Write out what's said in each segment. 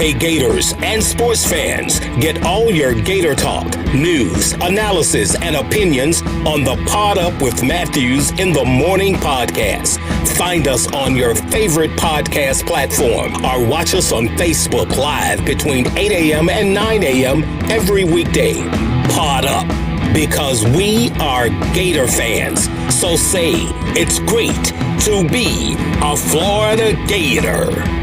Hey Gators and sports fans, get all your Gator talk, news, analysis, and opinions on the Pod Up with Matthews in the Morning podcast. Find us on your favorite podcast platform or watch us on Facebook Live between 8 a.m. and 9 a.m. every weekday. Pod Up, because we are Gator fans. So say it's great to be a Florida Gator.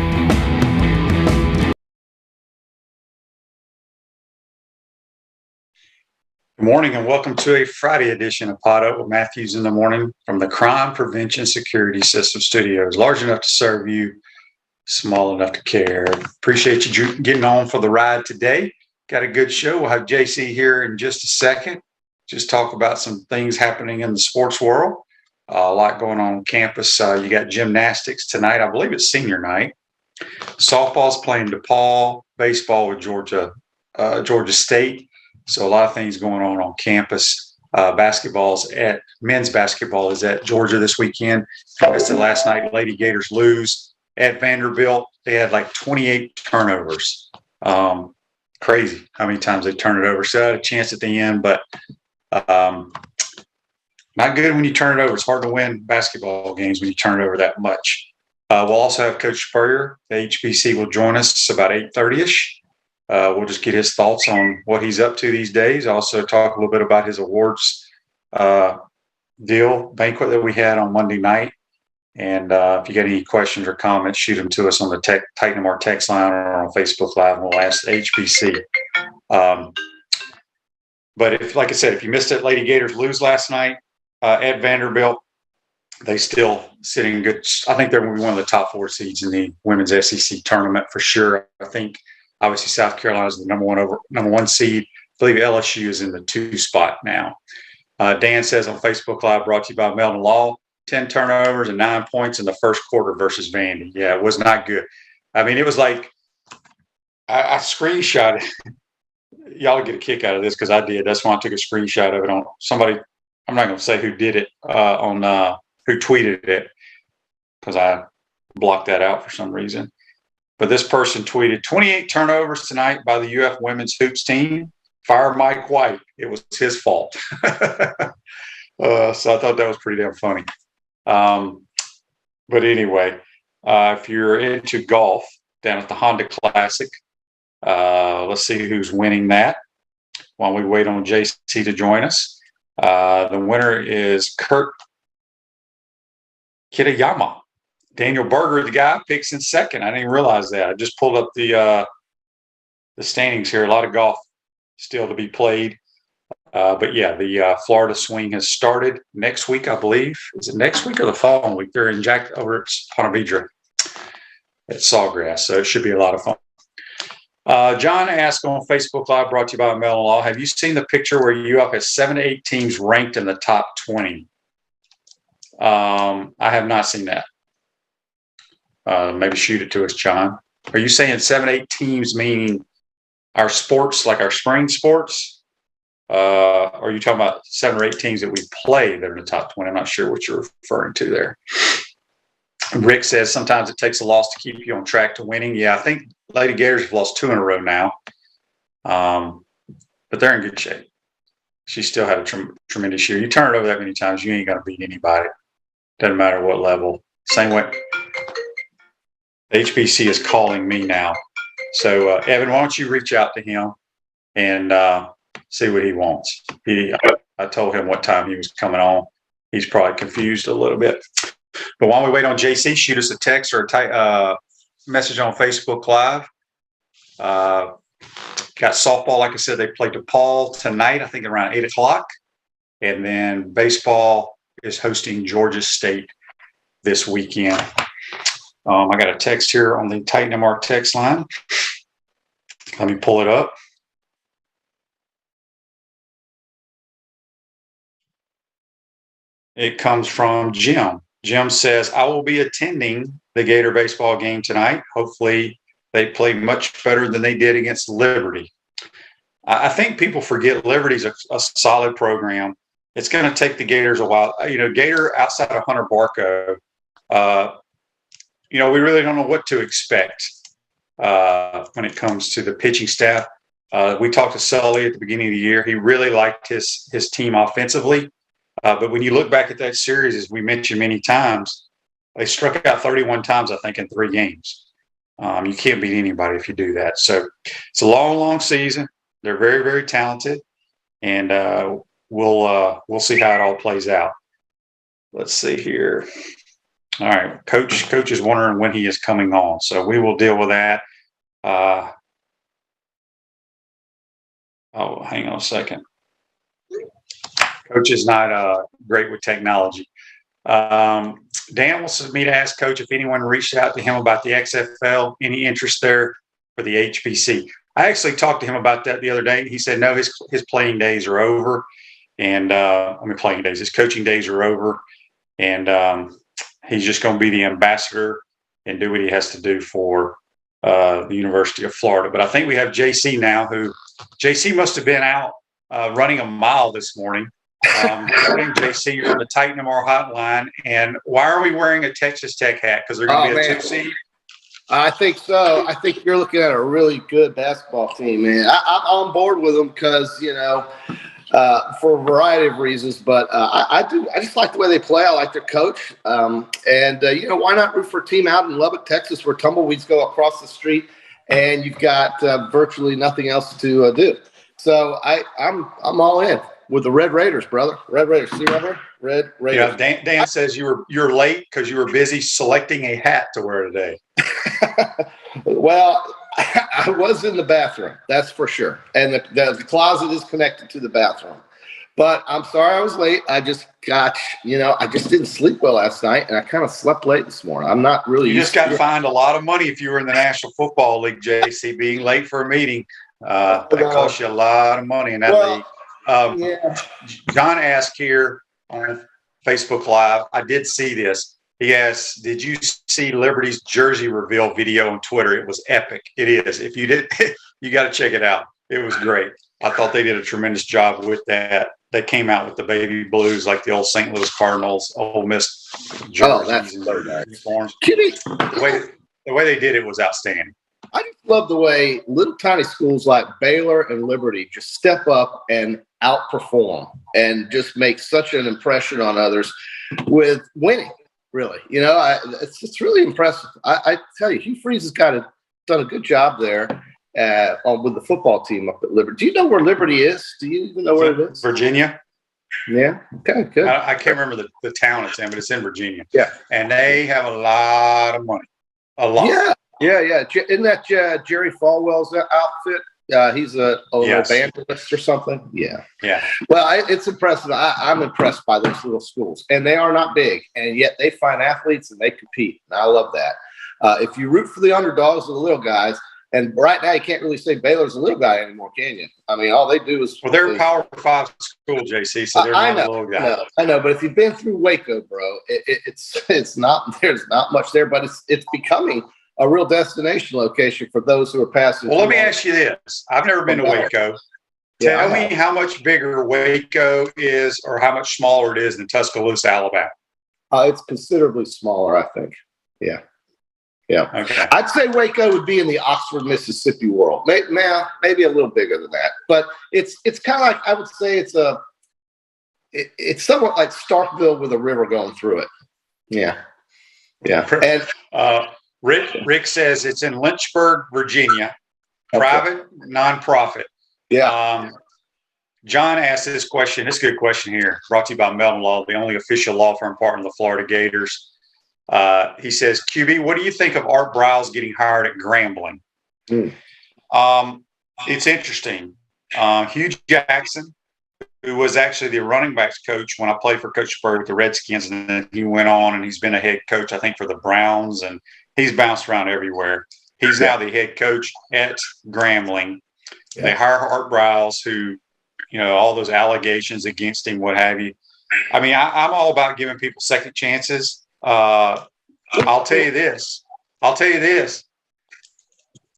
Good morning and welcome to a Friday edition of Pod Up with Matthews in the Morning from the Crime Prevention Security System Studios. Large enough to serve you, small enough to care. Appreciate you getting on for the ride today. Got a good show. We'll have JC here in just a second. Just talk about some things happening in the sports world. A lot going on campus. You got gymnastics tonight. I believe it's senior night. Softball's playing DePaul. Baseball with Georgia State. So a lot of things going on campus. Men's basketball is at Georgia this weekend. It's the last night. Lady Gators lose at Vanderbilt. They had like 28 turnovers. Crazy how many times they turned it over. So I had a chance at the end, but not good when you turn it over. It's hard to win basketball games when you turn it over that much. We'll also have Coach Spurrier. The HBC will join us about 8:30ish. We'll just get his thoughts on what he's up to these days. Also talk a little bit about his awards banquet that we had on Monday night. And if you got any questions or comments, shoot them to us on the Titan of our text line or on Facebook Live, and we'll ask the HBC. But like I said, if you missed it, Lady Gators lose last night at Vanderbilt. They still sitting good. I think they're going to be one of the top 4 seeds in the women's SEC tournament for sure. I think obviously South Carolina is the number one seed. I believe LSU is in the 2 spot now. Dan says on Facebook Live, brought to you by Melton Law, 10 turnovers and 9 points in the first quarter versus Vandy. Yeah, it was not good. I mean, it was like I screenshot it. Y'all get a kick out of this because I did. That's why I took a screenshot of it on somebody. I'm not going to say who did it who tweeted it because I blocked that out for some reason. But this person tweeted 28 turnovers tonight by the UF women's hoops team. Fire Mike White. It was his fault. So I thought that was pretty damn funny. But anyway, if you're into golf down at the Honda Classic, let's see who's winning that while we wait on JC to join us. The winner is Kurt Kitayama. Daniel Berger, the guy, picks in second. I didn't realize that. I just pulled up the standings here. A lot of golf still to be played. But yeah, the Florida swing has started next week, I believe. Is it next week or the following week? They're in over at Ponte Vedra at Sawgrass, so it should be a lot of fun. John asked on Facebook Live, brought to you by Melton Law, have you seen the picture where UF has 7 to 8 teams ranked in the top 20? I have not seen that. Maybe shoot it to us, John. Are you saying 7 to 8 teams meaning our sports, like our spring sports? Or are you talking about 7 or 8 teams that we play that are in the top 20? I'm not sure what you're referring to there. Rick says sometimes it takes a loss to keep you on track to winning. Yeah, I think Lady Gators have lost 2 in a row now. But they're in good shape. She still had a tremendous year. You turn it over that many times, you ain't going to beat anybody. Doesn't matter what level. Same way. The HBC is calling me now. So, Evan, why don't you reach out to him and see what he wants. I told him what time he was coming on. He's probably confused a little bit. But while we wait on JC, shoot us a text or a message on Facebook Live. Got softball, like I said, they play DePaul tonight, I think around 8 o'clock. And then baseball is hosting Georgia State this weekend. I got a text here on the Titan MR text line. Let me pull it up. It comes from Jim. Jim says, I will be attending the Gator baseball game tonight. Hopefully they play much better than they did against Liberty. I think people forget Liberty's a solid program. It's going to take the Gators a while. Gator outside of Hunter Barco, we really don't know what to expect. when it comes to the pitching staff. We talked to Sully at the beginning of the year. He really liked his team offensively. But when you look back at that series, as we mentioned many times, they struck out 31 times, I think, in 3 games. You can't beat anybody if you do that. So it's a long, long season. They're very, very talented, and we'll see how it all plays out. Let's see here. All right, Coach is wondering when he is coming on, so we will deal with that. Hang on a second. Coach is not great with technology. Dan wants me to ask Coach if anyone reached out to him about the XFL, any interest there for the HBC. I actually talked to him about that the other day. He said no, his playing days are over, and his coaching days are over, and he's just going to be the ambassador and do what he has to do for the University of Florida. But I think we have JC now, who JC must have been out running a mile this morning. Good morning, JC. You're on the Titan MR hotline. And why are we wearing a Texas Tech hat? Because they're going to be a 2 seed? I think so. I think you're looking at a really good basketball team, man. I'm on board with them because, for a variety of reasons. But I just like the way they play. I like their coach. Why not root for a team out in Lubbock, Texas, where tumbleweeds go across the street and you've got virtually nothing else to do. So I'm all in with the Red Raiders, brother. Red Raiders. See right Red Raiders. Yeah, Dan says you're late because you were busy selecting a hat to wear today. Well, I was in the bathroom, that's for sure. And the closet is connected to the bathroom. But I'm sorry I was late. I just didn't sleep well last night, and I kind of slept late this morning. I'm not really You just got fined a lot of money if you were in the National Football League, JC, being late for a meeting. That cost you a lot of money in that league. John asked here on Facebook Live, I did see this. He asked, did you see Liberty's jersey reveal video on Twitter? It was epic. It is. If you did, you got to check it out. It was great. I thought they did a tremendous job with that. They came out with the baby blues like the old St. Louis Cardinals, Ole Miss jerseys that's and so nice. uniforms. The way they did it was outstanding. I just love the way little tiny schools like Baylor and Liberty just step up and outperform and just make such an impression on others with winning. Really, it's really impressive. I tell you, Hugh Freeze has done a good job there with the football team up at Liberty. Do you know where Liberty is? Do you even know where it is? Virginia. Yeah. Okay. Good. I can't remember the town it's in, but it's in Virginia. Yeah. And they have a lot of money. A lot. Yeah. Isn't that Jerry Falwell's outfit? He's an evangelist or something. Yeah. Well, it's impressive. I'm impressed by those little schools, and they are not big, and yet they find athletes and they compete. And I love that. If you root for the underdogs or the little guys, and right now you can't really say Baylor's a little guy anymore, can you? I mean, all they do is they're a Power 5 school, JC. So they're not a little guy. I know, but if you've been through Waco, bro, it's not. There's not much there, but it's becoming a real destination location for those who are passing. Well, let me ask you this. I've never been to Waco. Tell me how much bigger Waco is or how much smaller it is than Tuscaloosa, Alabama. It's considerably smaller, I think. Yeah. Okay. I'd say Waco would be in the Oxford, Mississippi world. Maybe a little bigger than that. But it's kind of like, I would say it's somewhat like Starkville with a river going through it. Yeah. And Rick says it's in Lynchburg, Virginia, private, nonprofit. Yeah. John asked this question. It's a good question here. Brought to you by Melton Law, the only official law firm partner of the Florida Gators. He says, QB, what do you think of Art Briles getting hired at Grambling? It's interesting. Hugh Jackson, who was actually the running backs coach when I played for Coach Spurrier with the Redskins, and then he went on and he's been a head coach, I think, for the Browns, and he's bounced around everywhere. He's now the head coach at Grambling. Yeah. They hire Art Briles, who, all those allegations against him, what have you. I mean, I'm all about giving people second chances. I'll tell you this.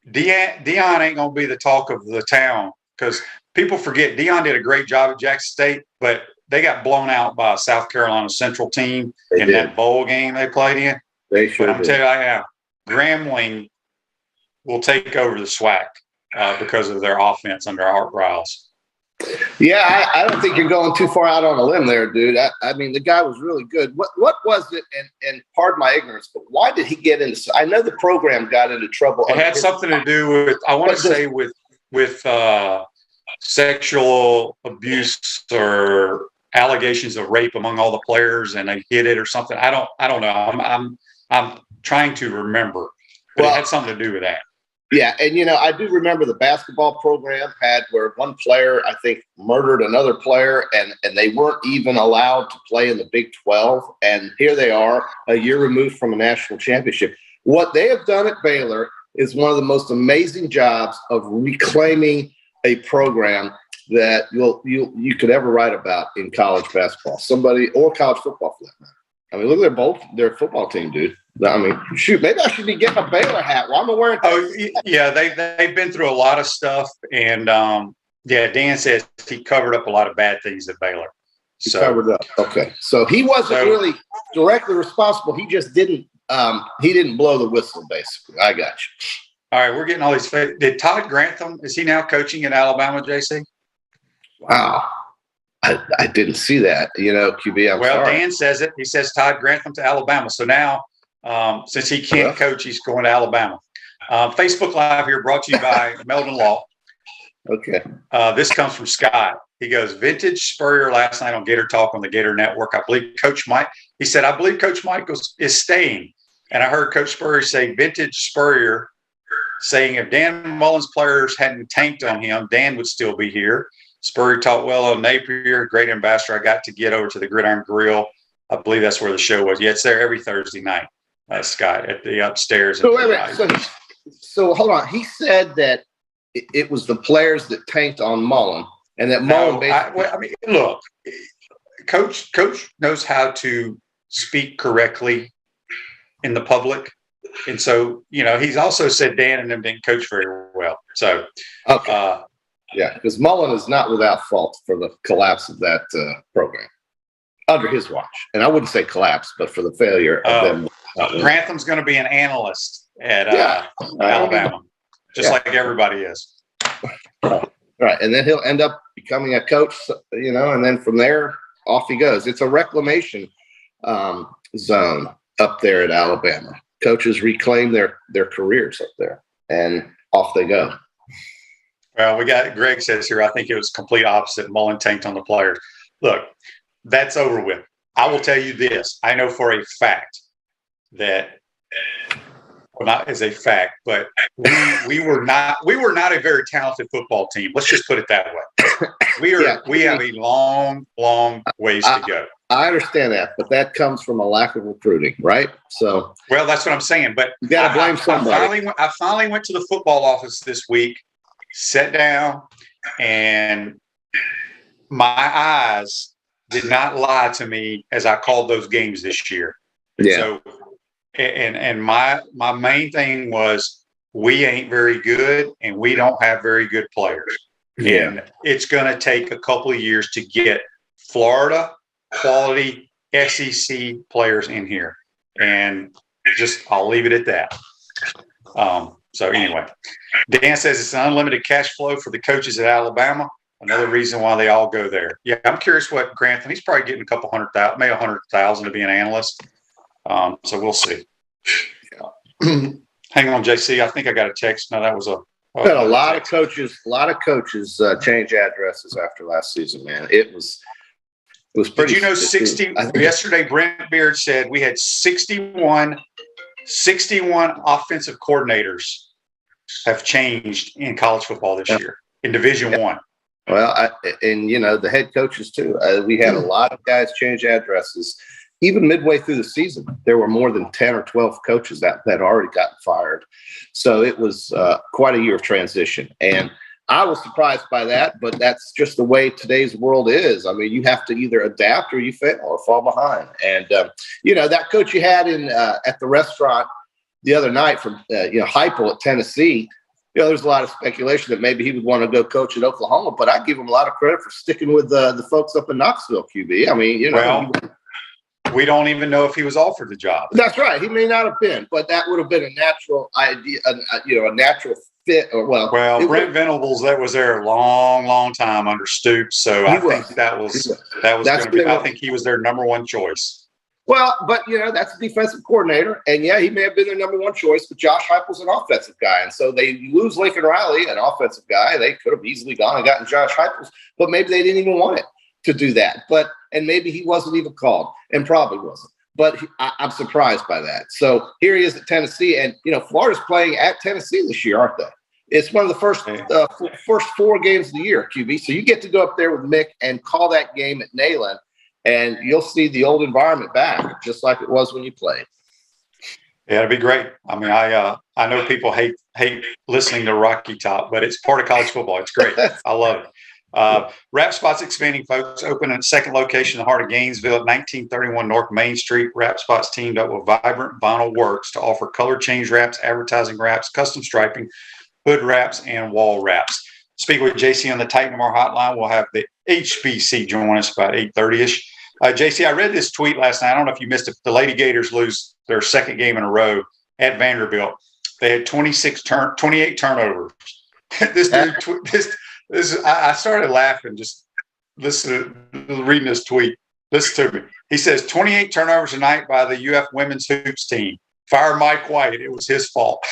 Deion ain't going to be the talk of the town because people forget Deion did a great job at Jackson State, but they got blown out by a South Carolina Central team that bowl game they played in. They should. But I'm telling you right now, Grambling will take over the SWAC because of their offense under Art Riles. Yeah, I don't think you're going too far out on a limb there, dude. I mean, the guy was really good. What was it? And pardon my ignorance, but why did he get into? I know the program got into trouble. It had something to do with, I want to say, with sexual abuse or allegations of rape among all the players, and they hid it or something. I don't know. I'm trying to remember, but it had something to do with that. Yeah, and I do remember the basketball program had where one player, I think, murdered another player, and they weren't even allowed to play in the Big 12. And here they are, a year removed from a national championship. What they have done at Baylor is one of the most amazing jobs of reclaiming a program that you could ever write about in college basketball, or college football for that matter. I mean, look at their football team, dude. I mean, shoot, maybe I should be getting a Baylor hat. Why am I wearing? Oh, yeah, they've been through a lot of stuff, and Dan says he covered up a lot of bad things at Baylor. He covered up. Okay, so he wasn't really directly responsible. He just didn't. He didn't blow the whistle. Basically, I got you. All right, we're getting all these. Did Todd Grantham? Is he now coaching in Alabama, JC? Wow. I didn't see that, QB. I'm sorry. Dan says it. He says Todd Grantham to Alabama. So now, since he can't coach, he's going to Alabama. Facebook Live here brought to you by Meldon Law. Okay. This comes from Scott. He goes, vintage Spurrier last night on Gator Talk on the Gator Network. I believe Coach Mike, he said, I believe Coach Michaels is staying. And I heard Coach Spurrier say vintage Spurrier saying if Dan Mullen's players hadn't tanked on him, Dan would still be here. Spurrier taught well on Napier, great ambassador. I got to get over to the Gridiron Grill. I believe that's where the show was. Yeah, it's there every Thursday night, Scott, at the upstairs. So wait a minute. So hold on. He said that it was the players that tanked on Mullen, and that Mullen basically. Look, Coach knows how to speak correctly in the public. And so, he's also said Dan and them didn't coach very well. So, okay. Yeah, because Mullen is not without fault for the collapse of that program under his watch. And I wouldn't say collapse, but for the failure of them. Grantham's going to be an analyst at Alabama, just like everybody is. Right. And then he'll end up becoming a coach, and then from there, off he goes. It's a reclamation zone up there at Alabama. Coaches reclaim their careers up there, and off they go. Well, Greg says here, I think it was complete opposite. Mullen tanked on the players. Look, that's over with. I will tell you this. I know for a fact that, well, not as a fact, but we were not a very talented football team. Let's just put it that way. We have a long, long ways to go. I understand that, but that comes from a lack of recruiting, right? So, well, that's what I'm saying. But you got to blame somebody. I finally went to the football office this week, sat down, and my eyes did not lie to me as I called those games this year. Yeah. So, and my main thing was we ain't very good, and we don't have very good players. Yeah. And it's going to take a couple of years to get Florida quality SEC players in here. And I'll leave it at that. So anyway, Dan says it's an unlimited cash flow for the coaches at Alabama. Another reason why they all go there. Yeah, I'm curious what Grantham, he's probably getting a couple $100,000, maybe $100,000 to be an analyst. So we'll see. Hang on, JC. I think I got a text. No, that was a lot of coaches change addresses after last season, man. It was pretty. Did 60 yesterday Brent Beard said we had 61 offensive coordinators have changed in college football this year in Division I. Well, the head coaches too. We had a lot of guys change addresses. Even midway through the season, there were more than 10 or 12 coaches that had already gotten fired. So it was quite a year of transition. And I was surprised by that, but that's just the way today's world is. I mean, you have to either adapt or you fail or fall behind. And, that coach you had at the restaurant the other night from, Heupel at Tennessee, there's a lot of speculation that maybe he would want to go coach at Oklahoma, but I give him a lot of credit for sticking with the folks up in Knoxville, QB. I mean, we don't even know if he was offered the job. That's right. He may not have been, but that would have been a natural idea, a natural fit. Or Brent Venables, that was there a long, long time under Stoops. So I think that was going to be. I think he was their number one choice. Well, but that's a defensive coordinator, and he may have been their number one choice, but Josh Heupel's an offensive guy, and so they lose Lincoln Riley, an offensive guy. They could have easily gone and gotten Josh Heupel, but maybe they didn't even want it to do that. And maybe he wasn't even called, and probably wasn't. But I'm surprised by that. So here he is at Tennessee, and Florida's playing at Tennessee this year, aren't they? It's one of the first 4 games of the year, QB. So you get to go up there with Mick and call that game at Neyland. And you'll see the old environment back, just like it was when you played. Yeah, it'd be great. I mean, I know people hate listening to Rocky Top, but it's part of college football. It's great. I love it. Wrap Spot's expanding, folks. Open at second location in the heart of Gainesville at 1931 North Main Street. Wrap Spot's teamed up with Vibrant Vinyl Works to offer color change wraps, advertising wraps, custom striping, hood wraps, and wall wraps. Speak with JC on the Titan More hotline. We'll have the HBC join us about 8:30ish. JC, I read this tweet last night. I don't know if you missed it. The Lady Gators lose their second game in a row at Vanderbilt. They had 28 turnovers. I started laughing just reading this tweet. Listen to me. He says 28 turnovers tonight by the UF women's hoops team. Fire Mike White. It was his fault.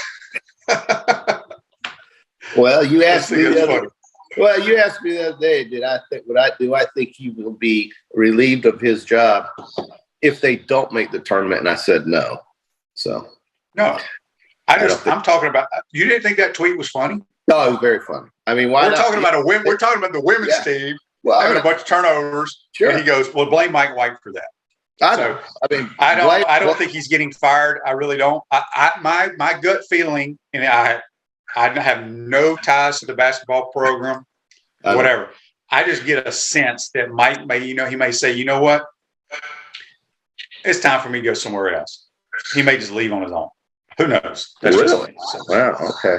Well, you asked me the other day, do I think he will be relieved of his job if they don't make the tournament? And I said no. So no, I'm talking about. You didn't think that tweet was funny? No, it was very funny. I mean, we're talking about the women's team having a bunch of turnovers. Sure. And he goes, "Well, blame Mike White for that." I don't think he's getting fired. I really don't. My gut feeling, and I have no ties to the basketball program, whatever. I just get a sense that Mike he may say, you know what? It's time for me to go somewhere else. He may just leave on his own. Who knows? That's really? Wow. Okay.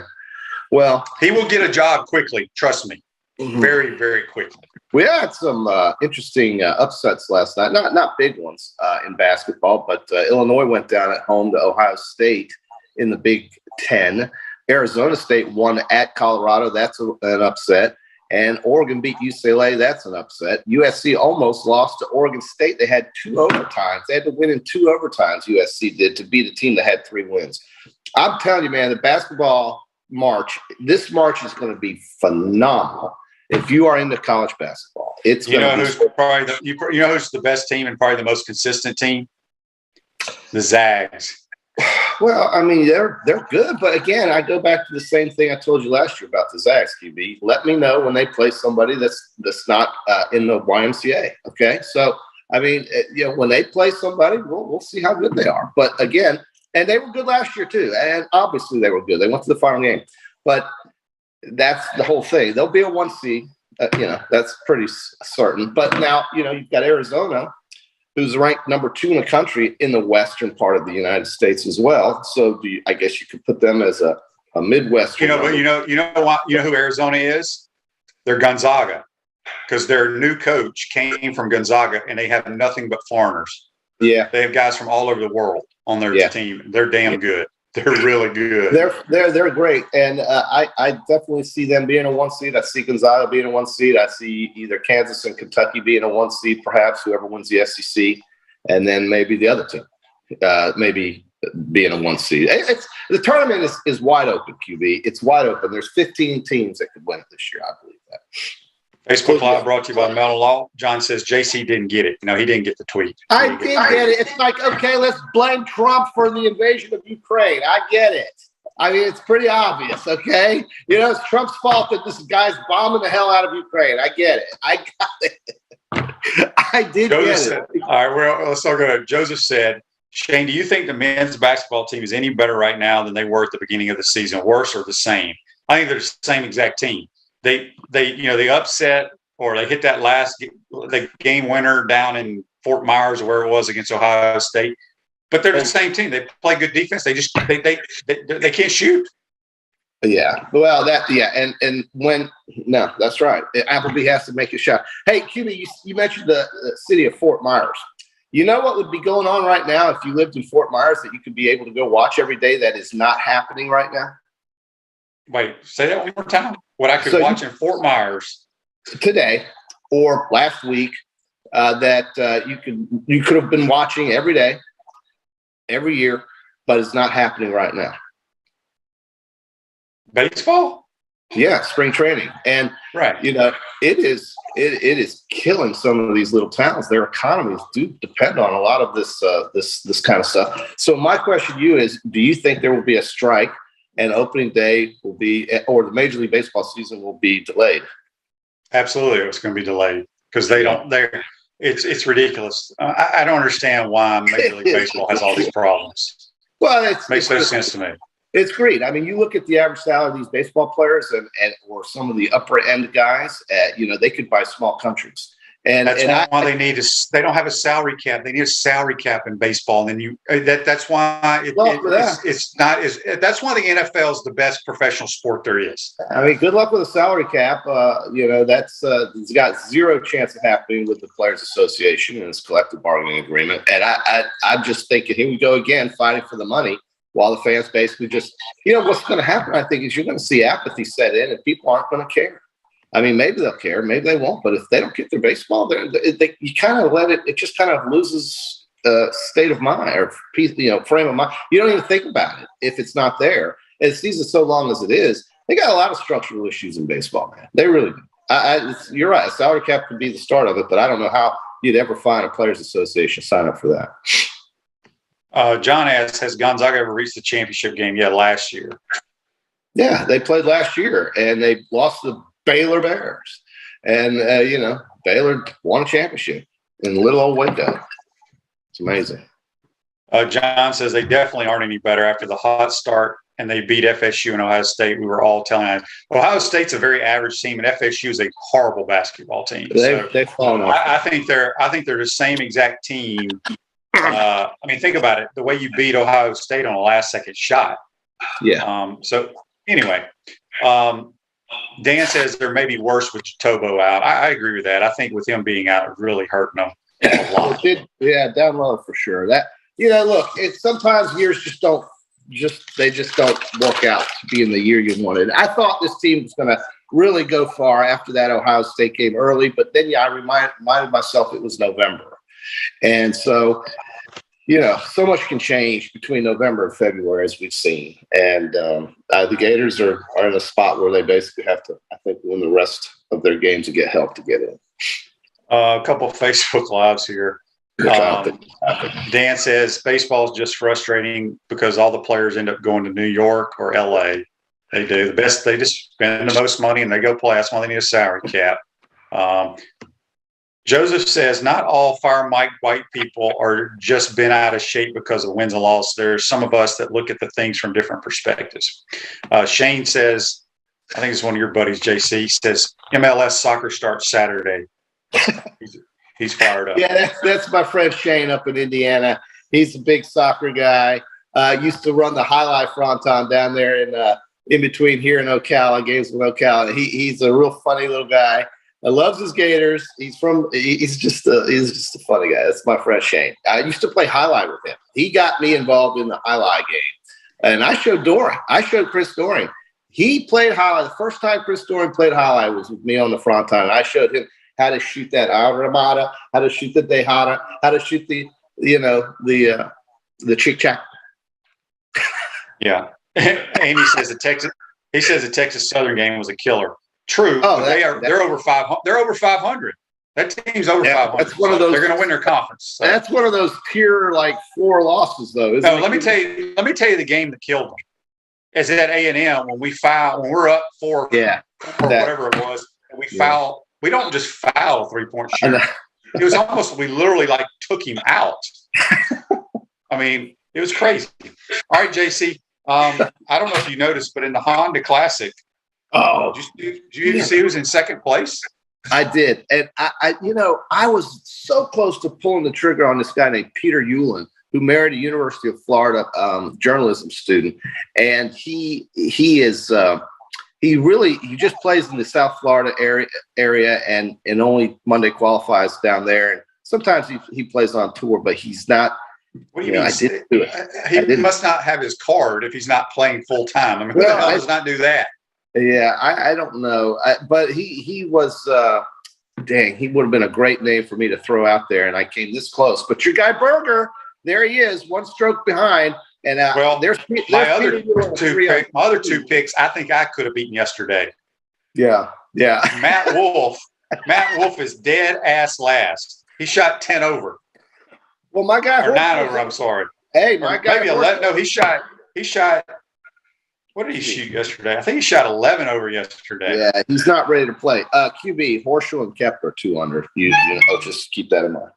Well, he will get a job quickly. Trust me. Mm-hmm. Very, very quickly. We had some interesting upsets last night. Not big ones in basketball, but Illinois went down at home to Ohio State in the Big Ten. Arizona State won at Colorado. That's an upset. And Oregon beat UCLA. That's an upset. USC almost lost to Oregon State. They had 2 overtimes. They had to win in 2 overtimes, USC did, to beat a team that had 3 wins. I'm telling you, man, the basketball this March is going to be phenomenal. If you are into college basketball, it's who's the best team and probably the most consistent team? The Zags. Well, I mean, they're good, but again, I go back to the same thing I told you last year about the Zags, QB. Let me know when they play somebody that's not in the YMCA. Okay, so I mean, when they play somebody, we'll see how good they are. But again, and they were good last year too, and obviously they were good. They went to the final game, but that's the whole thing. They'll be a 1 seed. That's pretty certain. But now, you've got Arizona, who's ranked number 2 in the country in the western part of the United States as well. So I guess you could put them as a Midwestern. But you know who Arizona is? They're Gonzaga, because their new coach came from Gonzaga, and they have nothing but foreigners. Yeah, they have guys from all over the world on their team. They're damn good. They're really good. They're great, and I definitely see them being a 1 seed. I see Gonzaga being a 1 seed. I see either Kansas and Kentucky being a 1 seed, perhaps whoever wins the SEC, and then maybe the other team, maybe being a 1 seed. The tournament is wide open, QB. It's wide open. There's 15 teams that could win it this year. I believe that. Facebook Live brought to you by Melon Law. John says JC didn't get it. He didn't get the tweet. I did get it. It's like, okay, let's blame Trump for the invasion of Ukraine. I get it. I mean, it's pretty obvious, okay? It's Trump's fault that this guy's bombing the hell out of Ukraine. I get it. I got it. I did Joseph get it. Said, all right, well, let's all go. Joseph said, Shane, do you think the men's basketball team is any better right now than they were at the beginning of the season? Worse or the same? I think they're the same exact team. They upset, or they hit that the game winner down in Fort Myers, or where it was, against Ohio State. But they're the same team. They play good defense. They just they can't shoot. Yeah. Well, that's right. Appleby has to make a shot. Hey, QB, you mentioned the city of Fort Myers. You know what would be going on right now if you lived in Fort Myers that you could be able to go watch every day that is not happening right now? Wait, say that one more time. What I could watch in Fort Myers today or last week that you could have been watching every day, every year, but it's not happening right now. Baseball? Yeah, spring training. And right. It is killing some of these little towns. Their economies do depend on a lot of this kind of stuff. So my question to you is, do you think there will be a strike and opening day will be, or the Major League Baseball season will be delayed? Absolutely, it's going to be delayed because it's ridiculous. I don't understand why Major League Baseball has all these problems. Well, it makes no sense to me. It's great. I mean, you look at the average salary of these baseball players and or some of the upper end guys, they could buy small countries. And that's why they don't have a salary cap. They need a salary cap in baseball. And then that's why it's not as, that's why the NFL is the best professional sport there is. I mean, good luck with a salary cap. It's got zero chance of happening with the Players Association and its collective bargaining agreement. And I'm just thinking, here we go again, fighting for the money. While the fans basically just, what's going to happen, I think, is you're going to see apathy set in and people aren't going to care. I mean, maybe they'll care, maybe they won't. But if they don't get their baseball, you kind of let it just kind of loses state of mind or frame of mind. You don't even think about it if it's not there. And the season's so long as it is, they got a lot of structural issues in baseball, man. They really do. You're right. A salary cap could be the start of it, but I don't know how you'd ever find a Players Association sign up for that. John asks, has Gonzaga ever reached the championship game yet last year? Yeah, they played last year, and they lost the Baylor Bears. And, Baylor won a championship in little old Waco. It's amazing. John says they definitely aren't any better after the hot start, and they beat FSU and Ohio State. We were all telling them, Ohio State's a very average team, and FSU is a horrible basketball team. They've fallen off. I think they're the same exact team. Think about it. The way you beat Ohio State on a last-second shot. Yeah. Anyway, Dan says there may be worse with Tobo out. I agree with that. I think with him being out, it really hurting them a lot. Down low for sure. That look, it's sometimes years just don't work out to be in the year you wanted. I thought this team was going to really go far after that Ohio State game early, but then I reminded myself it was November. And so, so much can change between November and February, as we've seen. And the Gators are in a spot where they basically have to, I think, win the rest of their games to get help to get in. A couple of Facebook Lives here. Dan says baseball is just frustrating because all the players end up going to New York or LA. They do the best. They just spend the most money and they go play. That's why they need a salary cap. Joseph says not all Fire Mike White people are just been out of shape because of wins and losses. There's some of us that look at the things from different perspectives. Shane says, I think it's one of your buddies, JC, says MLS soccer starts Saturday. He's fired up. Yeah, that's my friend Shane up in Indiana. He's a big soccer guy. Used to run the Highlight Fronton down there in between here and Ocala, Gainesville, Ocala. He's a real funny little guy. I loves his Gators. He's just a funny guy. That's my friend Shane. I used to play Highlight with him. He got me involved in the Highlight game. And I showed Doring. I showed Chris Doring. He played Highlight. The first time Chris Doring played Highlight was with me on the Fronton. I showed him how to shoot that Ramada, how to shoot the Dejada, how to shoot the chick-chack. Yeah. Amy says the Texas Southern game was a killer. True. They're over 500. They're over 500. That team's over 500. That's one of those. They're going to win their conference. So. That's one of those pure 4 losses, though. No, let me tell you the game that killed them. Is at A&M when we're up 4 or whatever it was, and we foul. We don't just foul 3-point shooter. It was almost we literally took him out. I mean, it was crazy. All right, JC. I don't know if you noticed, but in the Honda Classic. Oh, did you see who's in second place? I did. And I was so close to pulling the trigger on this guy named Peter Ulen, who married a University of Florida journalism student. And he just plays in the South Florida area and only Monday qualifies down there. And sometimes he plays on tour, but he's not. What do you mean? I didn't do it. He must not have his card if he's not playing full time. I mean, who the hell does not do that? Yeah, I don't know. But he was, dang, he would have been a great name for me to throw out there, and I came this close. But your guy Berger, there he is, one stroke behind. And my other two picks, I think I could have beaten yesterday. Yeah. Matt Wolf is dead ass last. He shot 10 over. Well, my guy, or 9 over. I'm sorry. Hey, my guy, maybe 11. No, he shot. What did he shoot yesterday? I think he shot 11 over yesterday. Yeah, he's not ready to play. QB Horschel and Kepler 2 under. You know, just keep that in mind.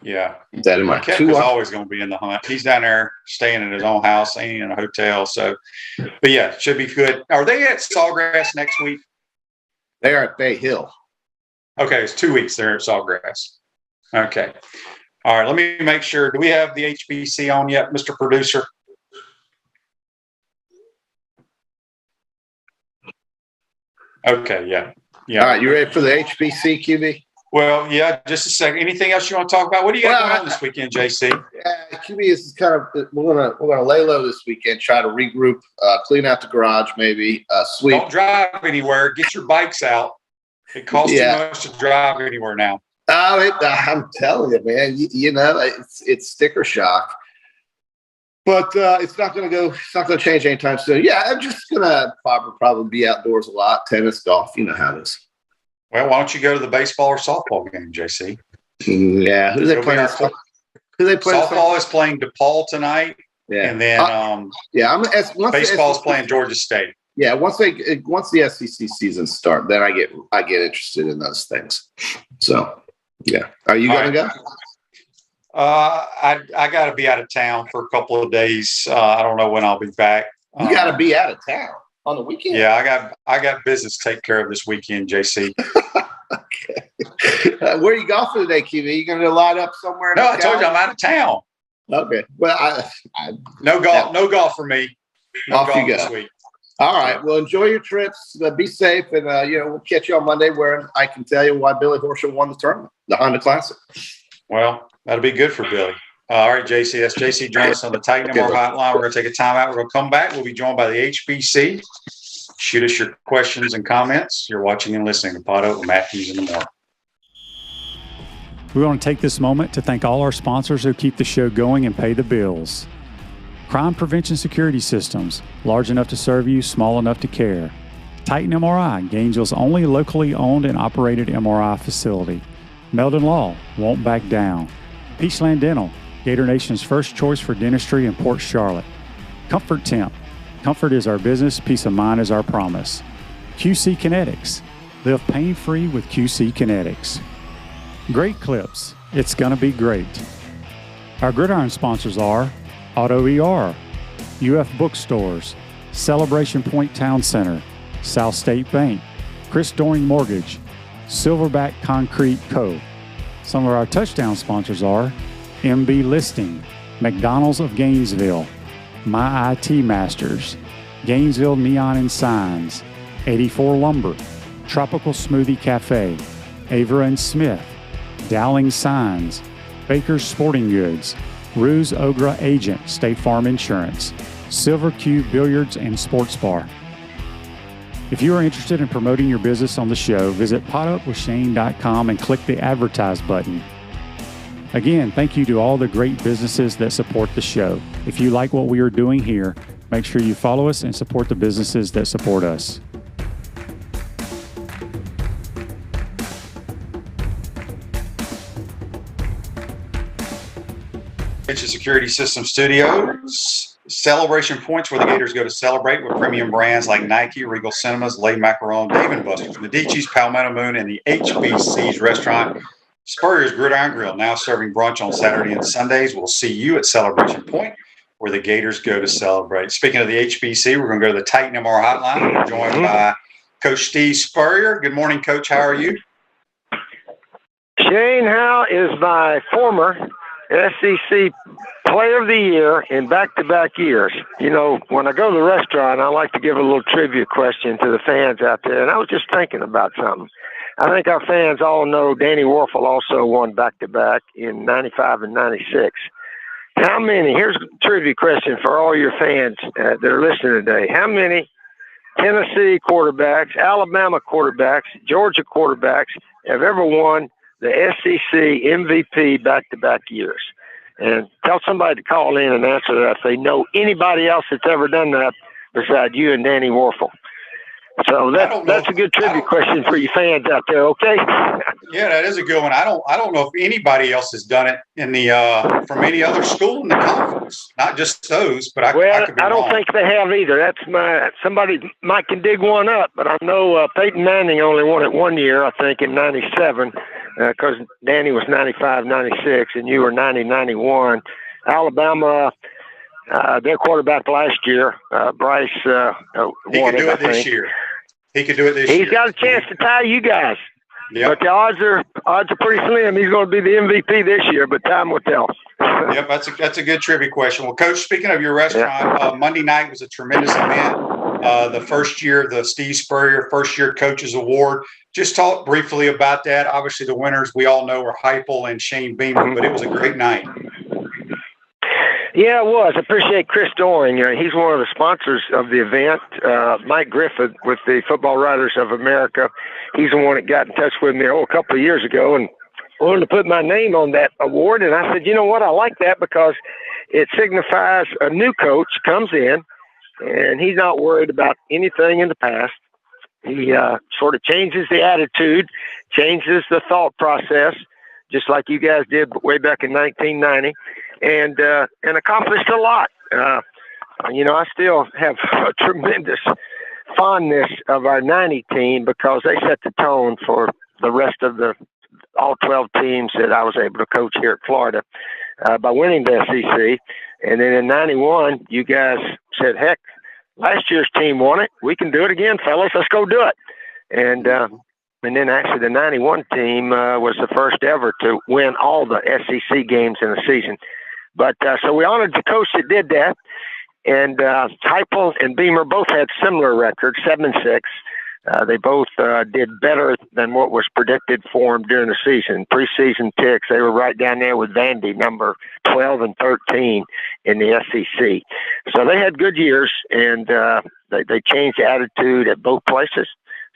Yeah, keep that in mind. Kepler's always going to be in the hunt. He's down there staying in his own house, ain't in a hotel. So, but yeah, should be good. Are they at Sawgrass next week? They are at Bay Hill. Okay, it's 2 weeks. They're at Sawgrass. Okay. All right. Let me make sure. Do we have the HBC on yet, Mr. Producer? Okay. Yeah. All right. You ready for the HBC, QB? Well, yeah, just a second. Anything else you want to talk about? What do you got going on this weekend, JC? Yeah, QB is kind of we're gonna lay low this weekend, try to regroup, clean out the garage, maybe sweep. Don't drive anywhere. Get your bikes out. It costs too much to drive anywhere now. I'm telling you, man. You know, it's sticker shock, but it's not gonna go. It's not gonna change anytime soon. Yeah, I'm just gonna probably be outdoors a lot, tennis, golf. You know how it is. Well, why don't you go to the baseball or softball game, JC? Yeah, who they playing? Softball is playing DePaul tonight. Yeah, and then baseball's playing Georgia State. Yeah, once the SEC season start, then I get interested in those things. So, yeah, are you going to go? I got to be out of town for a couple of days. I don't know when I'll be back. You got to be out of town on the weekend. Yeah, I got business to take care of this weekend, JC. Okay. Where are you golfing today, QB? You going to light up somewhere? No, I told you I'm out of town. Okay. Well, no golf for me. No off golf you go this week. All right. Well, enjoy your trips. Be safe, and we'll catch you on Monday, where I can tell you why Billy Horschel won the tournament, the Honda Classic. Well, that'll be good for Billy. All right, JC. That's JC Jonas on the Titan MR hotline. We're going to take a timeout. We're going to come back. We'll be joined by the HBC. Shoot us your questions and comments. You're watching and listening to Pot Up with Matthews in the Morning. We want to take this moment to thank all our sponsors who keep the show going and pay the bills. Crime Prevention Security Systems, large enough to serve you, small enough to care. Titan MRI, Gainesville's only locally owned and operated MRI facility. Meldon Law, won't back down. Peachland Dental, Gator Nation's first choice for dentistry in Port Charlotte. Comfort Temp, comfort is our business, peace of mind is our promise. QC Kinetics, live pain-free with QC Kinetics. Great Clips, it's gonna be great. Our Gridiron sponsors are Auto ER, UF Bookstores, Celebration Point Town Center, South State Bank, Chris Doring Mortgage, Silverback Concrete Co. Some of our touchdown sponsors are MB Listing, McDonald's of Gainesville, My IT Masters, Gainesville Neon and Signs, 84 Lumber, Tropical Smoothie Cafe, Avera and Smith, Dowling Signs, Baker's Sporting Goods, Ruse Ogra Agent, State Farm Insurance, Silver Cube Billiards and Sports Bar. If you are interested in promoting your business on the show, visit potupwithshane.com and click the Advertise button. Again, thank you to all the great businesses that support the show. If you like what we are doing here, make sure you follow us and support the businesses that support us. Prevention Security System Studios. Celebration points where the Gators go to celebrate with premium brands like Nike, Regal Cinemas, Le Macaron, Dave & Buster's, Medici's, Palmetto Moon, and the HBC's restaurant. Spurrier's Gridiron Grill, now serving brunch on Saturday and Sundays. We'll see you at Celebration Point, where the Gators go to celebrate. Speaking of the HBC, we're going to go to the Titan MR hotline. We're joined by Coach Steve Spurrier. Good morning, Coach. How are you? Shane Howe is my former SEC Player of the Year in back-to-back years. You know, when I go to the restaurant, I like to give a little trivia question to the fans out there, and I was just thinking about something. I think our fans all know Danny Warfel also won back-to-back in 95 and 96. How many, here's a trivia question for all your fans that are listening today. How many Tennessee quarterbacks, Alabama quarterbacks, Georgia quarterbacks have ever won the SEC MVP back-to-back years? And tell somebody to call in and answer that if they know anybody else that's ever done that besides you and Danny Warfel. So that's a good trivia question for you fans out there, okay? Yeah, that is a good one. I don't know if anybody else has done it in the from any other school in the conference, not just those. But I could be I don't wrong. think they have either. Somebody might can dig one up, but I know Peyton Manning only won it 1 year, I think, in 97, because Danny was 95, 96, and you were 90, 91. Alabama. Their quarterback last year, Bryce, won it, I think. This year. He could do it this year. He's got a chance to tie you guys. Yep. But the odds are pretty slim. He's going to be the MVP this year, but time will tell. Yep, that's a good trivia question. Well, Coach, speaking of your restaurant, Monday night was a tremendous event. The first year, the Steve Spurrier First Year Coaches Award. Just talk briefly about that. Obviously, the winners we all know are Heupel and Shane Beamer, but it was a great night. Yeah, it was. I appreciate Chris Doring. He's one of the sponsors of the event. Mike Griffith with the Football Writers of America. He's the one that got in touch with me a couple of years ago and wanted to put my name on that award. And I said, you know what? I like that because it signifies a new coach comes in and he's not worried about anything in the past. He sort of changes the attitude, changes the thought process, just like you guys did way back in 1990. And accomplished a lot. I still have a tremendous fondness of our 90 team because they set the tone for the rest of all 12 teams that I was able to coach here at Florida by winning the SEC. And then in 91, you guys said, heck, last year's team won it. We can do it again, fellas. Let's go do it. And then actually the 91 team was the first ever to win all the SEC games in the season. But so we honored the coach that did that. And Heupel and Beamer both had similar records, 7-6. They both did better than what was predicted for them during the season. Preseason picks, they were right down there with Vandy, number 12 and 13 in the SEC. So they had good years, and they changed the attitude at both places.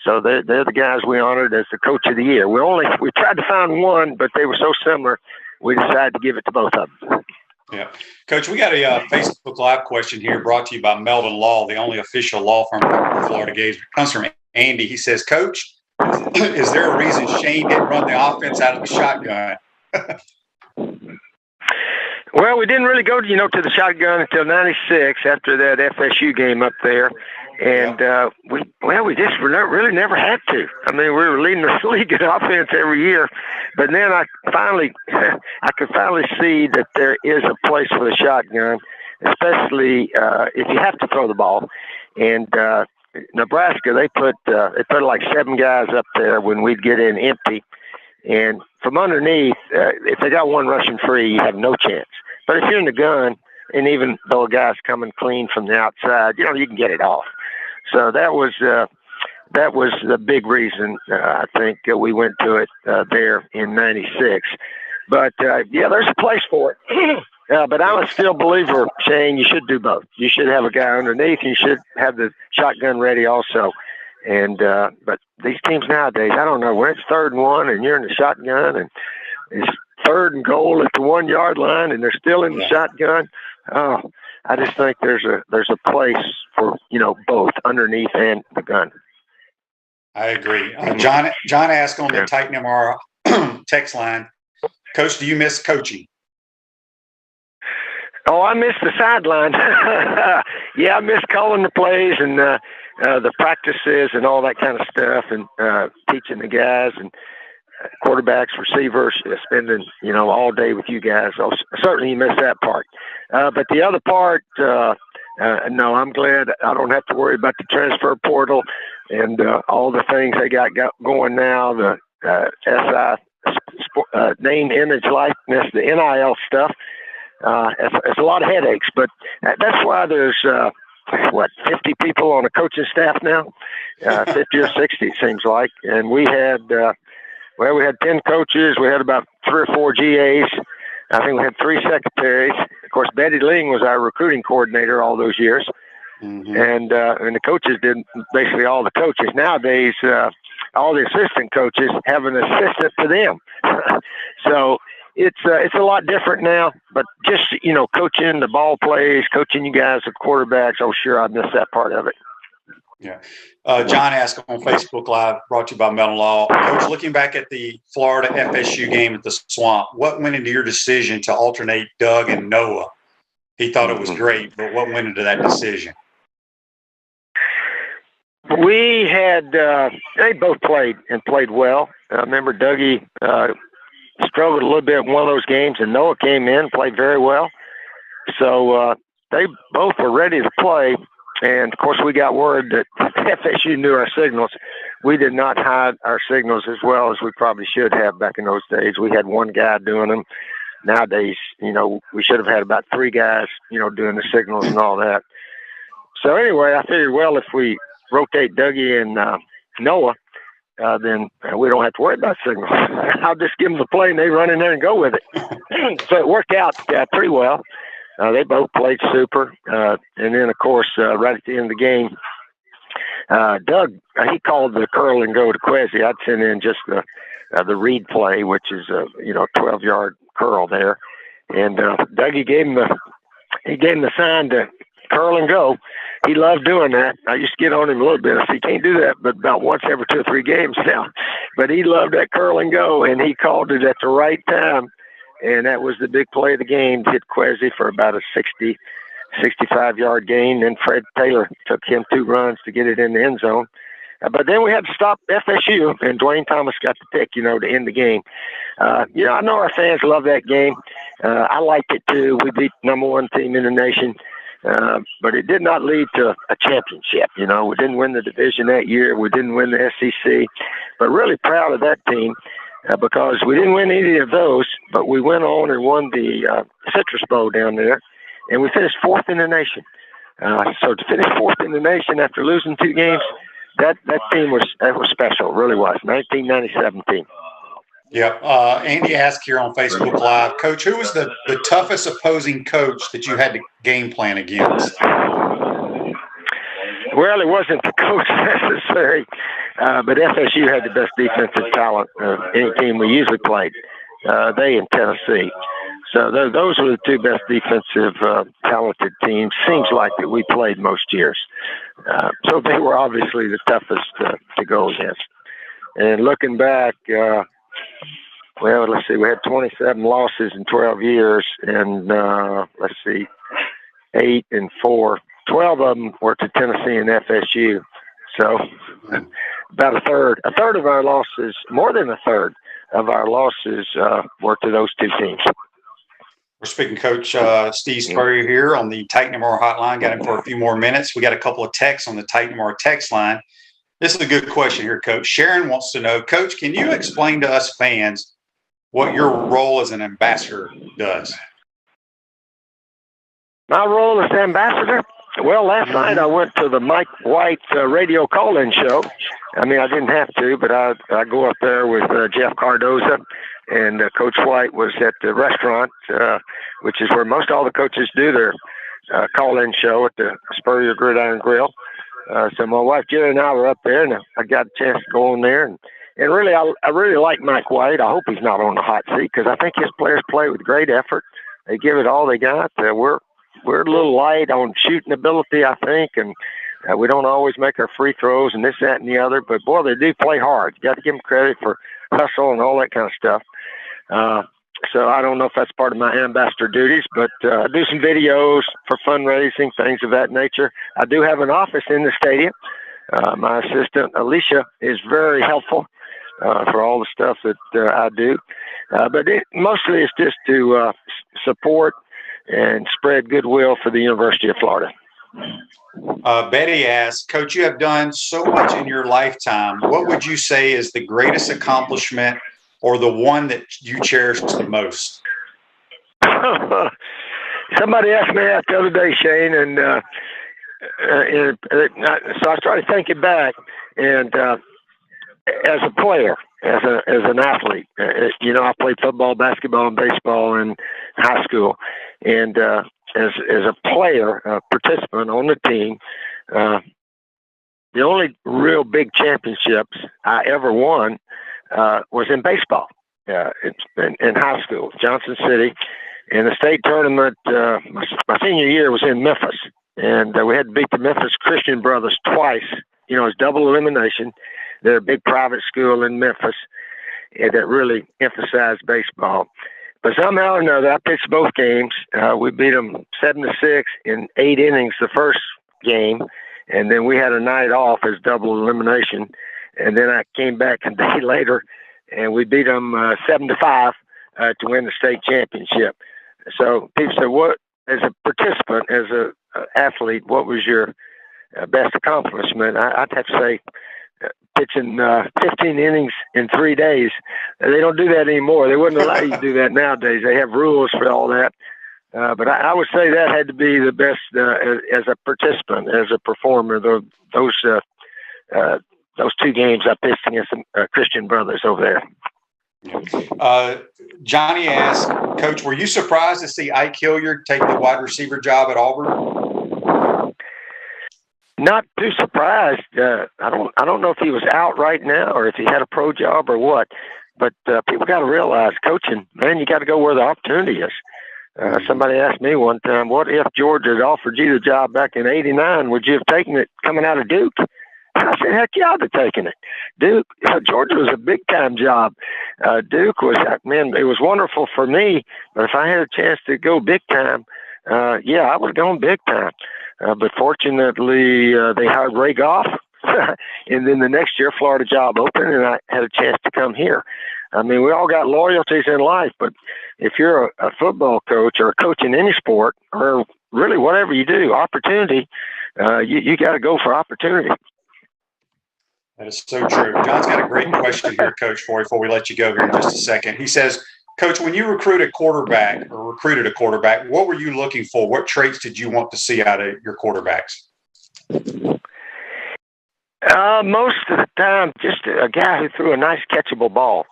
So they're the guys we honored as the coach of the year. We tried to find one, but they were so similar, we decided to give it to both of them. Yeah. Coach, we got a Facebook Live question here brought to you by Meldon Law, the only official law firm for Florida Gators. It comes from Andy. He says, Coach, is there a reason Shane didn't run the offense out of the shotgun? Well, we didn't really go to the shotgun until 96 after that FSU game up there. And we just really never had to. I mean, we were leading the league in offense every year. But then I could finally see that there is a place for the shotgun, especially if you have to throw the ball. And Nebraska, they put like 7 guys up there when we'd get in empty. And from underneath, if they got one rushing free, you have no chance. But if you're in the gun, and even though a guy's coming clean from the outside, you can get it off. So that was the big reason I think we went to it there in 96. But there's a place for it. But I'm a still believer, Shane. You should do both. You should have a guy underneath. You should have the shotgun ready also. And but these teams nowadays, I don't know, when it's 3rd and 1 and you're in the shotgun and it's 3rd and goal at the 1-yard line and they're still in the shotgun. Oh, I just think there's a place for both underneath and the gun. I agree. John asked on the Titan MR text line, Coach, do you miss coaching? Oh, I miss the sideline. Yeah, I miss calling the plays and the practices and all that kind of stuff, and teaching the guys and quarterbacks, receivers, spending all day with you guys. Certainly, you miss that part. But the other part, no, I'm glad I don't have to worry about the transfer portal and all the things they got going now. The SI name, image, likeness, the NIL stuff. It's a lot of headaches, but that's why there's 50 people on a coaching staff now, 50 or 60 it seems like. And we had, we had 10 coaches. We had about 3 or 4 GAs. I think we had 3 secretaries. Of course, Betty Ling was our recruiting coordinator all those years. Mm-hmm. And the coaches did basically all the coaches. Nowadays, all the assistant coaches have an assistant to them. So it's a lot different now, but just, coaching the ball plays, coaching you guys, the quarterbacks, oh, sure, I miss that part of it. Yeah. John asked on Facebook Live, brought to you by Melon Law. Coach, looking back at the Florida FSU game at the Swamp, what went into your decision to alternate Doug and Noah? He thought it was great, but what went into that decision? We had they both played and played well. I remember Dougie struggled a little bit in one of those games, and Noah came in, played very well. So they both were ready to play. And, of course, we got word that FSU knew our signals. We did not hide our signals as well as we probably should have back in those days. We had one guy doing them. Nowadays, we should have had about 3 guys, doing the signals and all that. So, anyway, I figured, well, if we rotate Dougie and Noah, then we don't have to worry about signals. I'll just give them the play, and they run in there and go with it. So it worked out pretty well. They both played super. And then, of course, right at the end of the game, Doug, he called the curl and go to Quezzy. I'd send in just the read play, which is a 12-yard curl there. And Dougie gave him the sign to curl and go. He loved doing that. I used to get on him a little bit. I said, he can't do that, but about once every 2 or 3 games now. But he loved that curl and go, and he called it at the right time. And that was the big play of the game, hit Quezzy for about a 65-yard gain. Then Fred Taylor took him 2 runs to get it in the end zone. But then we had to stop FSU, and Dwayne Thomas got the pick, to end the game. I know our fans love that game. I liked it, too. We beat the #1 team in the nation. But it did not lead to a championship. We didn't win the division that year. We didn't win the SEC. But really proud of that team. Because we didn't win any of those, but we went on and won the Citrus Bowl down there, and we finished 4th in the nation. So to finish 4th in the nation after losing 2 games, that team was special, it really was. 1997 team. Yep. Andy asked here on Facebook Live, Coach, who was the toughest opposing coach that you had to game plan against? Well, it wasn't the coach necessary, but FSU had the best defensive talent of any team we usually played. They in Tennessee. So those were the 2 best defensive talented teams, seems like, that we played most years. So they were obviously the toughest to go against. And looking back, let's see, we had 27 losses in 12 years, and 8 and 4. 12 of them were to Tennessee and FSU. So about a third of our losses, more than a third of our losses were to those 2 teams. We're speaking Coach Steve Spurrier here on the Titan Tomorrow hotline. Got him for a few more minutes. We got a couple of texts on the Titan Tomorrow text line. This is a good question here, Coach. Sharon wants to know, Coach, can you explain to us fans what your role as an ambassador does? My role as ambassador? Well, last night I went to the Mike White radio call-in show. I mean, I didn't have to, but I go up there with Jeff Cardoza, and Coach White was at the restaurant, which is where most all the coaches do their call-in show at the Spurrier Gridiron Grill. So my wife Jerry and I were up there, and I got a chance to go in there. And really, I really like Mike White. I hope he's not on the hot seat because I think his players play with great effort. They give it all they got. We're a little light on shooting ability, I think, and we don't always make our free throws and this, that, and the other. But, boy, they do play hard. You got to give them credit for hustle and all that kind of stuff. So I don't know if that's part of my ambassador duties, but I do some videos for fundraising, things of that nature. I do have an office in the stadium. My assistant, Alicia, is very helpful for all the stuff that I do. But mostly it's just to support and spread goodwill for the University of Florida. Betty asks, Coach, you have done so much in your lifetime. What would you say is the greatest accomplishment or the one that you cherish the most? Somebody asked me that the other day, Shane, and So I started thinking back, and as a player, as an athlete, I played football, basketball, and baseball in high school, and as a player, a participant on the team, the only real big championships I ever won was in baseball. In high school, Johnson City, and the state tournament. My senior year was in Memphis, and we had to beat the Memphis Christian Brothers twice. It's double elimination. They're a big private school in Memphis that really emphasized baseball. But somehow or another, I pitched both games. We beat them 7-6 in 8 innings the first game, and then we had a night off as double elimination. And then I came back a day later, and we beat them 7-5 to win the state championship. So people said, "What, as a participant, as an athlete, what was your best accomplishment?" I'd have to say pitching 15 innings in 3 days. They don't do that anymore. They wouldn't allow you to do that nowadays. They have rules for all that. But I would say that had to be the best as a participant, as a performer. Those 2 games I pitched against the Christian Brothers over there. Johnny asked, Coach, were you surprised to see Ike Hilliard take the wide receiver job at Auburn? Not too surprised. I don't know if he was out right now or if he had a pro job or what. But people got to realize, coaching, man, you got to go where the opportunity is. Somebody asked me one time, what if Georgia had offered you the job back in '89? Would you have taken it coming out of Duke? I said, heck yeah, I'd have taken it. Georgia was a big-time job. Duke was, man, it was wonderful for me, but if I had a chance to go big-time, yeah, I would have gone big-time. But fortunately, they hired Ray Goff, and then the next year, Florida job opened, and I had a chance to come here. I mean, we all got loyalties in life, but if you're a football coach or a coach in any sport, or really whatever you do, opportunity, you got to go for opportunity. That is so true. John's got a great question here, Coach, for you before we let you go here in just a second. He says, Coach, when you recruited a quarterback, what were you looking for? What traits did you want to see out of your quarterbacks? Most of the time, just a guy who threw a nice catchable ball.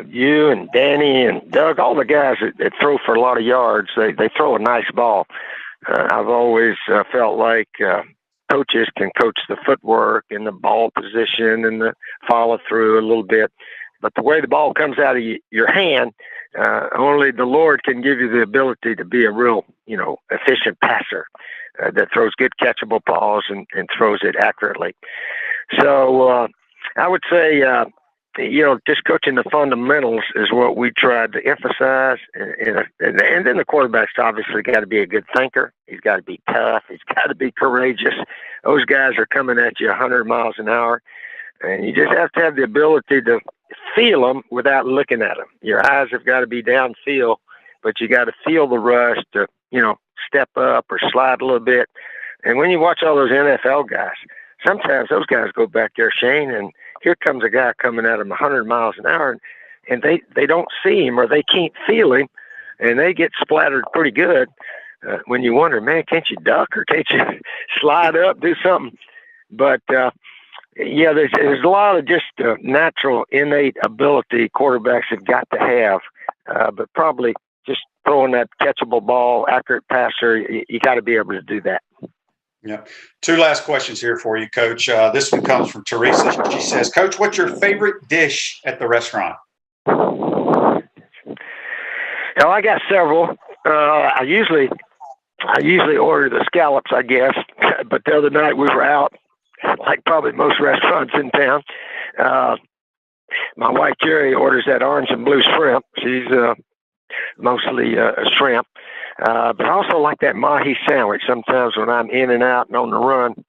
You and Danny and Doug, all the guys that throw for a lot of yards, they throw a nice ball. I've always felt like coaches can coach the footwork and the ball position and the follow through a little bit. But the way the ball comes out of your hand, only the Lord can give you the ability to be a real, efficient passer that throws good catchable balls and throws it accurately. So I would say, just coaching the fundamentals is what we tried to emphasize. And then the quarterback's obviously got to be a good thinker. He's got to be tough. He's got to be courageous. Those guys are coming at you 100 miles an hour. And you just have to have the ability to feel them without looking at them. Your eyes have got to be downfield, but you got to feel the rush to, step up or slide a little bit. And when you watch all those NFL guys, sometimes those guys go back there, Shane, and here comes a guy coming at them 100 miles an hour, and they don't see him or they can't feel him, and they get splattered pretty good. When you wonder, man, can't you duck or can't you slide up, do something? But, there's a lot of just natural, innate ability quarterbacks have got to have, but probably just throwing that catchable ball, accurate passer, you got to be able to do that. Yeah. 2 last questions here for you, Coach. This one comes from Teresa. She says, Coach, what's your favorite dish at the restaurant? I got several. I usually order the scallops, I guess, but the other night we were out, like probably most restaurants in town. My wife, Jerry, orders that orange and blue shrimp. She's mostly a shrimp. But I also like that mahi sandwich. Sometimes when I'm in and out and on the run,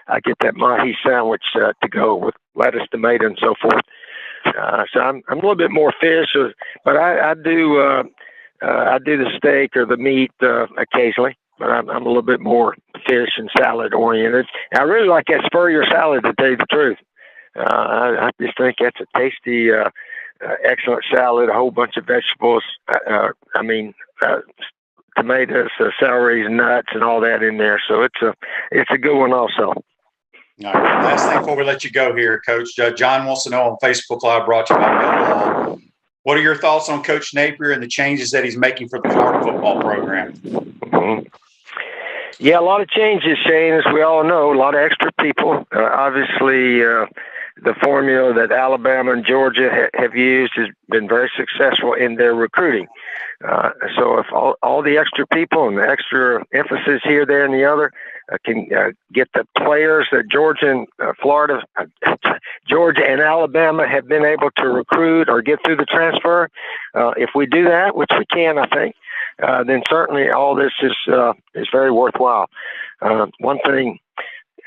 I get that mahi sandwich to go with lettuce, tomato, and so forth. So I'm a little bit more fish, but I do the steak or the meat occasionally. But I'm a little bit more fish and salad oriented. And I really like that Spurrier salad, to tell you the truth. I just think that's a tasty, excellent salad, a whole bunch of vegetables. tomatoes, celery, nuts, and all that in there. So it's a good one also. All right. Last thing before we let you go here, Coach. John wants to know on Facebook Live, brought to you by Millwall. What are your thoughts on Coach Napier and the changes that he's making for the Florida football program? Mm-hmm. Yeah, a lot of changes, Shane, as we all know, a lot of extra people. Obviously, the formula that Alabama and Georgia have used has been very successful in their recruiting. So if all the extra people and the extra emphasis here, there, and the other can get the players that Georgia and Florida, Georgia and Alabama have been able to recruit or get through the transfer, if we do that, which we can, I think, then certainly all this is very worthwhile. One thing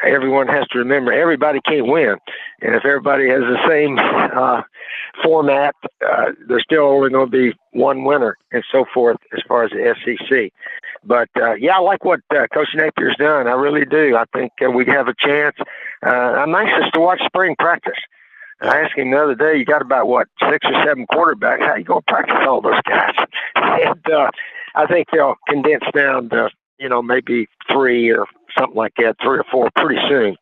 everyone has to remember, everybody can't win. And if everybody has the same format, there's still only going to be one winner and so forth as far as the SEC. But, I like what Coach Napier's done. I really do. I think we have a chance. I'm anxious to watch spring practice. I asked him the other day, you got about, 6 or 7 quarterbacks. How you going to practice all those guys? And I think they'll condense down to, maybe 3 or something like that, 3 or 4 pretty soon.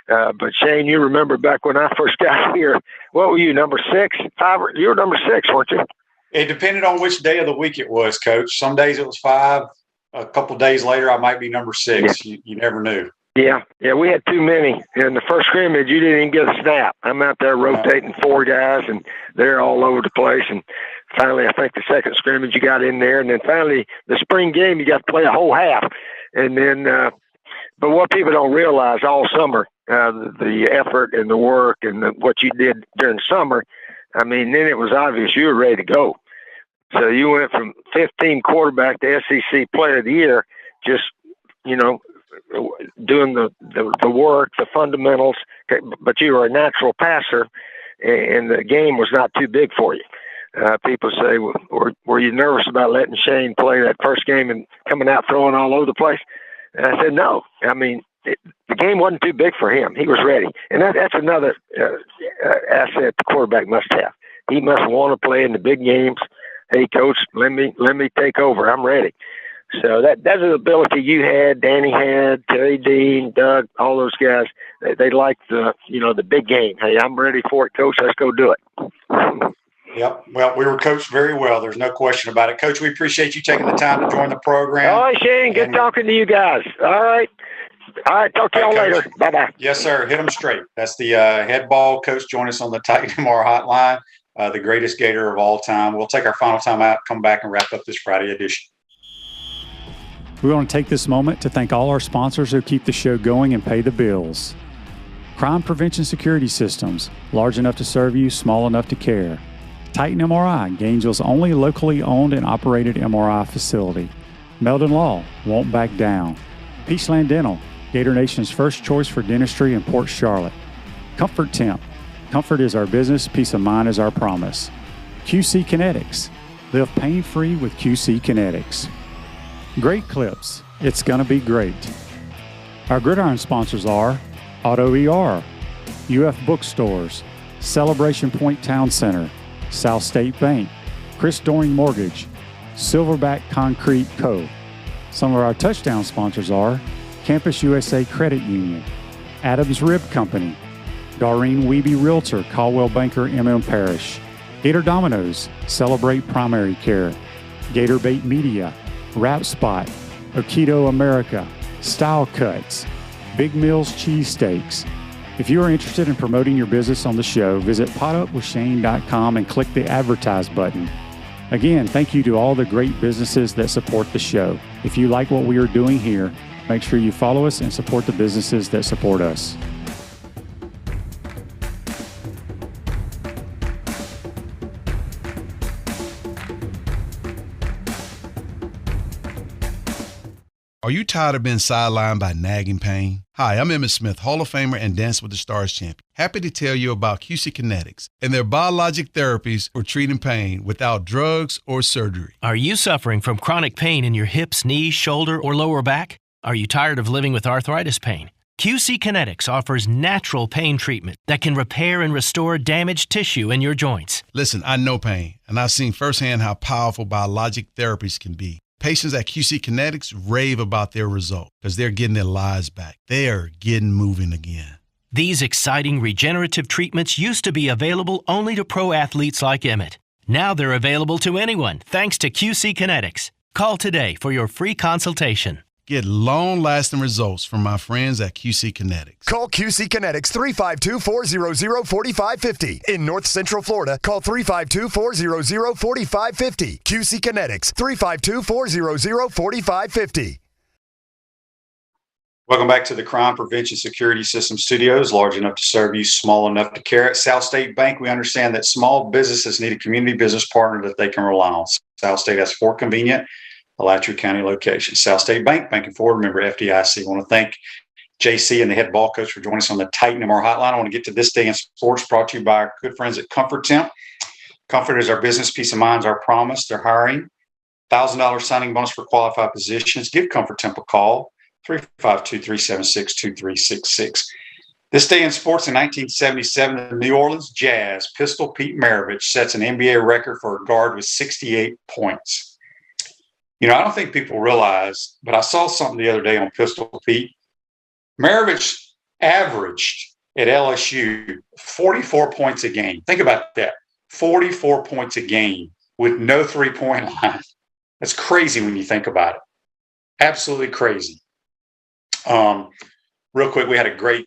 But Shane, you remember back when I first got here, what were you, number 6? 5? You were number 6, weren't you? It depended on which day of the week it was, Coach. Some days it was 5. A couple of days later, I might be number 6. Yeah. You never knew. Yeah, we had too many. In the first scrimmage, you didn't even get a snap. I'm out there rotating 4 guys, and they're all over the place. And finally, I think the second scrimmage, you got in there. And then finally, the spring game, you got to play a whole half. And then, but what people don't realize all summer, the effort and the work and what you did during summer, I mean, then it was obvious you were ready to go. So you went from 15 quarterback to SEC Player of the Year, just, doing the work, the fundamentals, but you were a natural passer, and the game was not too big for you. People say, were you nervous about letting Shane play that first game and coming out throwing all over the place? And I said, no. I mean, the game wasn't too big for him. He was ready. And that's another asset the quarterback must have. He must want to play in the big games. Hey, Coach, let me take over. I'm ready. So that's an ability you had, Danny had, Terry Dean, Doug, all those guys. They like the big game. Hey, I'm ready for it, Coach. Let's go do it. Yep. Well, we were coached very well. There's no question about it. Coach, we appreciate you taking the time to join the program. All right, Shane. Good talking to you guys. All right. Talk to y'all later. Bye-bye. Yes, sir. Hit them straight. That's the head ball coach. Join us on the Titan MR hotline, the greatest Gator of all time. We'll take our final time out, come back and wrap up this Friday edition. We want to take this moment to thank all our sponsors who keep the show going and pay the bills. Crime Prevention Security Systems, large enough to serve you, small enough to care. Titan MRI, Gainesville's only locally owned and operated MRI facility. Meldon Law, won't back down. Peachland Dental, Gator Nation's first choice for dentistry in Port Charlotte. Comfort Temp, comfort is our business, peace of mind is our promise. QC Kinetics, live pain-free with QC Kinetics. Great Clips, it's gonna be great. Our Gridiron sponsors are Auto ER, UF Bookstores, Celebration Point Town Center, South State Bank, Chris Doring Mortgage, Silverback Concrete Co. Some of our touchdown sponsors are Campus USA Credit Union, Adams Rib Company, Doreen Wiebe Realtor, Caldwell Banker, MM Parish, Gator Dominoes, Celebrate Primary Care, Gator Bait Media, Wrap Spot, Okito America, Style Cuts, Big Mills Cheesesteaks. If you are interested in promoting your business on the show, visit potupwithshane.com and click the advertise button. Again, thank you to all the great businesses that support the show. If you like what we are doing here, make sure you follow us and support the businesses that support us. Are you tired of being sidelined by nagging pain? Hi, I'm Emmett Smith, Hall of Famer and Dance with the Stars champion. Happy to tell you about QC Kinetics and their biologic therapies for treating pain without drugs or surgery. Are you suffering from chronic pain in your hips, knees, shoulder, or lower back? Are you tired of living with arthritis pain? QC Kinetics offers natural pain treatment that can repair and restore damaged tissue in your joints. Listen, I know pain, and I've seen firsthand how powerful biologic therapies can be. Patients at QC Kinetics rave about their result because they're getting their lives back. They are getting moving again. These exciting regenerative treatments used to be available only to pro athletes like Emmett. Now they're available to anyone thanks to QC Kinetics. Call today for your free consultation. Get long-lasting results from my friends at QC Kinetics. Call QC Kinetics 352-400-4550. In North Central Florida, call 352-400-4550. QC Kinetics 352-400-4550. Welcome back to the Crime Prevention Security System Studios, large enough to serve you, small enough to care. At South State Bank, we understand that small businesses need a community business partner that they can rely on. South State has 4 convenient Alachua County locations. South State Bank, banking forward, member FDIC. I want to thank JC and the head ball coach for joining us on the Titan MR hotline. I want to get to this day in sports, brought to you by our good friends at Comfort Temp. Comfort is our business, peace of mind is our promise. They're hiring. $1,000 signing bonus for qualified positions. Give Comfort Temp a call, 352-376-2366. This day in sports, in 1977, the New Orleans Jazz Pistol Pete Maravich sets an NBA record for a guard with 68 points. You know, I don't think people realize, but I saw something the other day on Pistol Pete. Maravich averaged at LSU 44 points a game. Think about that. 44 points a game with no three-point line. That's crazy when you think about it. Absolutely crazy. Real quick, we had a great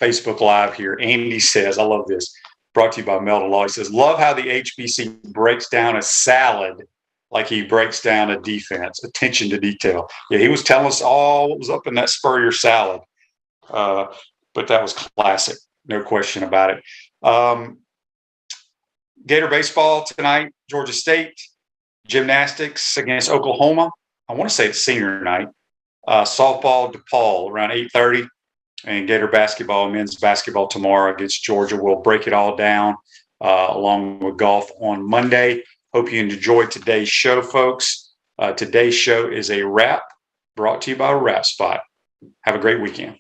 Facebook Live here. Andy says, I love this, brought to you by Melda Law. He says, love how the HBC breaks down a salad like he breaks down a defense. Attention to detail. Yeah, he was telling us all what was up in that Spurrier salad. But that was classic. No question about it. Gator baseball tonight, Georgia State. Gymnastics against Oklahoma. I want to say it's senior night. Softball, DePaul around 8:30. And Gator basketball, men's basketball tomorrow against Georgia. We'll break it all down along with golf on Monday. Hope you enjoyed today's show, folks. Today's show is a wrap brought to you by Wrap Spot. Have a great weekend.